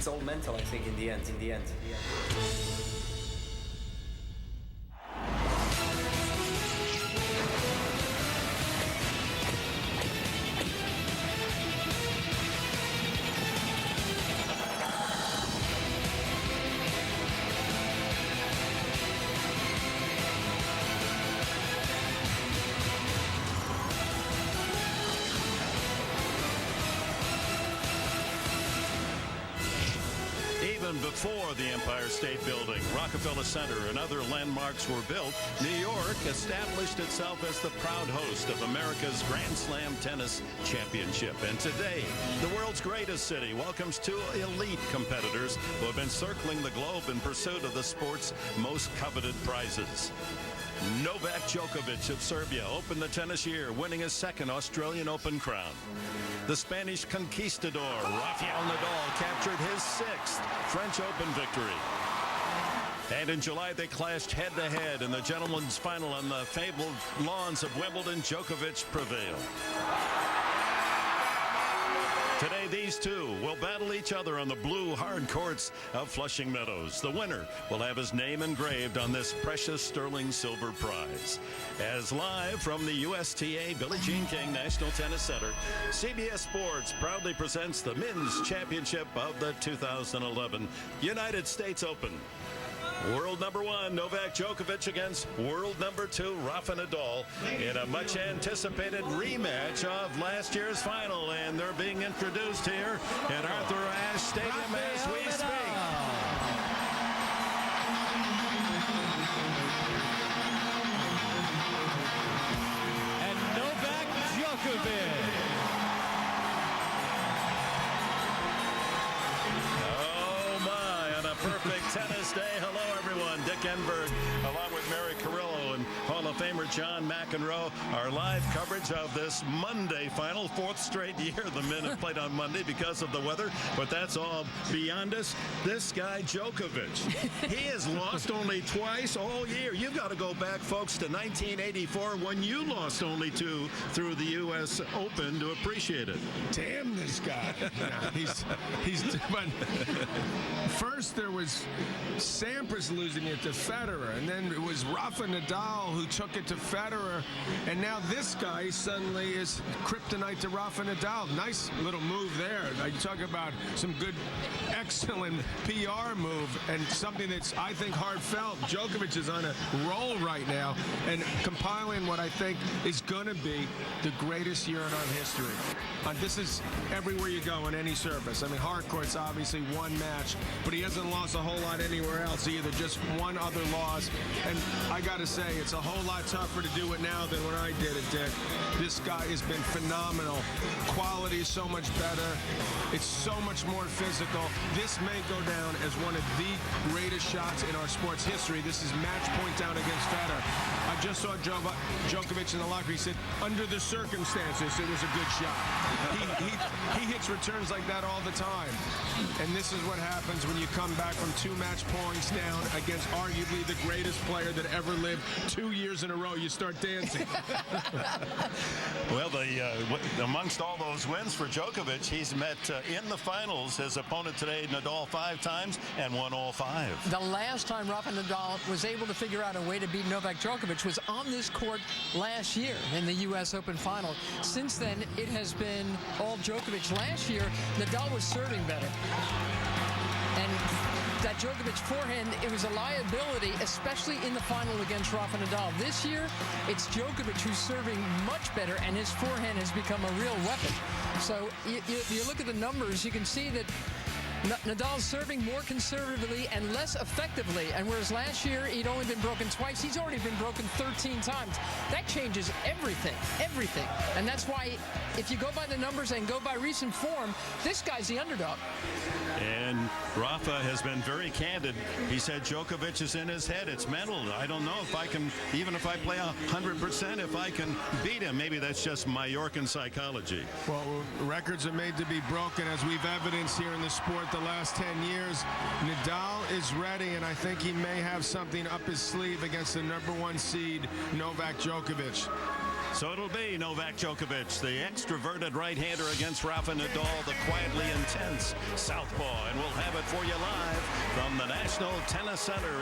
it's all mental, I think, in the end. Even before the Empire State Building, Rockefeller Center, and other landmarks were built, New York established itself as the proud host of America's Grand Slam Tennis Championship. And today, the world's greatest city welcomes two elite competitors who have been circling the globe in pursuit of the sport's most coveted prizes. Novak Djokovic of Serbia opened the tennis year, winning his second Australian Open crown. The Spanish conquistador, Rafael Nadal, captured his sixth French Open victory. And in July, they clashed head-to-head in the gentlemen's final on the fabled lawns of Wimbledon. Djokovic prevailed. Today, these two will battle each other on the blue hard courts of Flushing Meadows. The winner will have his name engraved on this precious sterling silver prize. As live from the USTA Billie Jean King National Tennis Center, CBS Sports proudly presents the Men's Championship of the 2011 United States Open. World number one, Novak Djokovic against world number two, Rafa Nadal, in a much-anticipated rematch of last year's final. And they're being introduced here at Arthur Ashe Stadium as we speak. And Novak Djokovic. Oh, my, on a perfect tennis day. Hello, everyone. Dick Enberg, along with Mary Carrillo and Hall of Famer John McEnroe. Our live coverage of this Monday final, fourth straight year the men have played on Monday because of the weather, but that's all beyond us. This guy, Djokovic, he has lost only twice all year. You've got to go back, folks, to 1984 when you lost only two through the U.S. Open to appreciate it. Damn this guy. He's but first there was Sampras losing it to Federer, and then it was Rafa Nadal who took it to Federer, and now this guy suddenly is kryptonite to Rafa Nadal. Nice little move there. You talk about some good, excellent PR move, and something that's, I think, heartfelt. Djokovic is on a roll right now, and compiling what I think is going to be the greatest year in our history. This is everywhere you go on any surface. I mean, hard court's obviously one match, but he hasn't lost a whole lot anywhere else either, just one other loss. And I got to say, it's a whole lot tougher to do it now than when I did it, Dick. This guy has been phenomenal. Quality is so much better. It's so much more physical. This may go down as one of the greatest shots in our sports history. This is match point down against Federer. I just saw Djokovic in the locker. He said, under the circumstances, it was a good shot. He hits returns like that all the time. And this is what happens when you come back from two match points down against arguably the greatest player that ever lived 2 years in a row. You start dancing. Well, amongst all those wins for Djokovic, he's met in the finals his opponent today, Nadal, 5 times and won all 5. The last time Rafa Nadal was able to figure out a way to beat Novak Djokovic was on this court last year in the U.S. Open final. Since then, it has been all Djokovic. Last year, Nadal was serving better. And that Djokovic forehand, it was a liability, especially in the final against Rafa Nadal. This year, it's Djokovic who's serving much better, and his forehand has become a real weapon. So you look at the numbers, you can see that Nadal's serving more conservatively and less effectively, and whereas last year he'd only been broken twice, he's already been broken 13 times. That changes everything, everything. And that's why if you go by the numbers and go by recent form, this guy's the underdog. And Rafa has been very candid. He said Djokovic is in his head. It's mental. I don't know if I can, even if I play 100%, if I can beat him. Maybe that's just Mallorcan psychology. Well, records are made to be broken, as we've evidenced here in the sport the last 10 years. Nadal is ready, and I think he may have something up his sleeve against the #1 seed, Novak Djokovic. So it'll be Novak Djokovic, the extroverted right-hander against Rafa Nadal, the quietly intense Southpaw, and we'll have it for you live from the National Tennis Center.